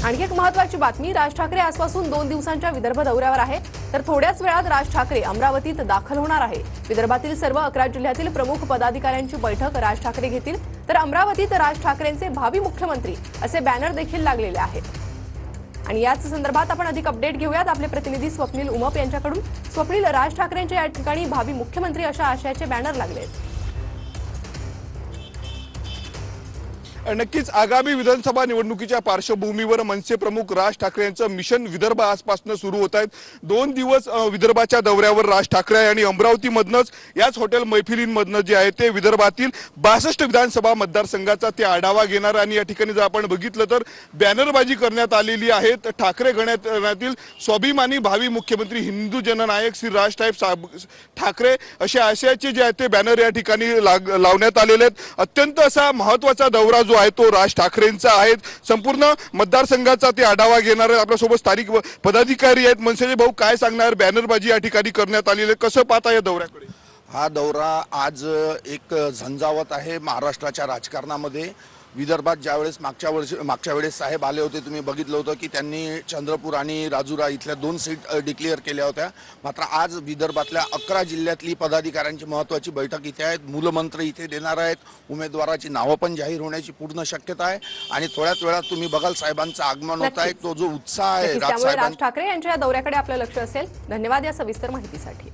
आणखी एक महत्त्वाची बातमी, राज ठाकरे आजपासून 2 दिवसांच्या विदर्भ दौऱ्यावर आहे। तर थोड्याच वेळात राज ठाकरे अमरावतीत दाखल होणार आहे। विदर्भातील सर्व 11 जिल्ह्यातील प्रमुख पदाधिकाऱ्यांची बैठक राज ठाकरे घेतील। तर अमरावतीत राज ठाकरेंचे भावी मुख्यमंत्री असे बॅनर देखील लागलेले आहेत। आणि याच संदर्भात आपण अधिक अपडेट घेऊयात आपले प्रतिनिधी स्वप्नील उमप यांच्याकडून। स्वप्नील, राज ठाकरेंच्या या ठिकाणी भावी मुख्यमंत्री अशा आशयाचे बॅनर लागले आहेत। नक्कीच आगामी विधानसभा निवडणुकीच्या पार्श्वभूमीवर मनसे प्रमुख राज ठाकरे यांचं मिशन विदर्भ आजपासून सुरू होत आहे। 2 दिवस विदर्भाच्या दौऱ्यावर राज ठाकरे आणि अमरावतीमधनच याच हॉटेल मैफिलींमधनं जे आहे ते विदर्भातील 62 विधानसभा मतदारसंघाचा ते आढावा घेणार। आणि या ठिकाणी जर आपण बघितलं तर बॅनरबाजी करण्यात आलेली आहे। ठाकरे घराण्यातील स्वाभिमानी भावी मुख्यमंत्री हिंदू जननायक श्री राज ठाकरे असे आशयाचे जे आहे ते बॅनर या ठिकाणी लावण्यात आलेले आहेत। अत्यंत असा महत्त्वाचा दौरा जो आहे तो राज ठाकरेंचा आहे। संपूर्ण मतदारसंघाचा ते आढावा घेणार आहे। आपल्यासोबत स्थानिक पदाधिकारी आहेत। मनसेचे भाऊ काय सांगणार, बॅनरबाजी या ठिकाणी करण्यात आलेली आहे, कसं पाहता या दौऱ्याकडे? हा दौरा आज एक झंझावत आहे महाराष्ट्राच्या राजकारणामध्ये। विदर्भात ज्यावेळेस मागच्या वेळेस साहेब आले होते, तुम्ही बघितलं होतं की त्यांनी चंद्रपूर आणि राजुरा इथल्या 2 सीट डिक्लेअर केल्या होत्या। मात्र आज विदर्भातल्या 11 जिल्ह्यातली पदाधिकाऱ्यांची महत्त्वाची बैठक इथे आहे। मूलमंत्र इथे देणार आहेत। उमेदवाराची नावं पण जाहीर होण्याची पूर्ण शक्यता आहे। आणि थोड्याच वेळात तुम्ही बघाल साहेबांचं आगमन होत आहे। तो जो उत्साह आहे राज ठाकरे यांच्या दौऱ्याकडे आपलं लक्ष असेल। धन्यवाद या सविस्तर माहितीसाठी।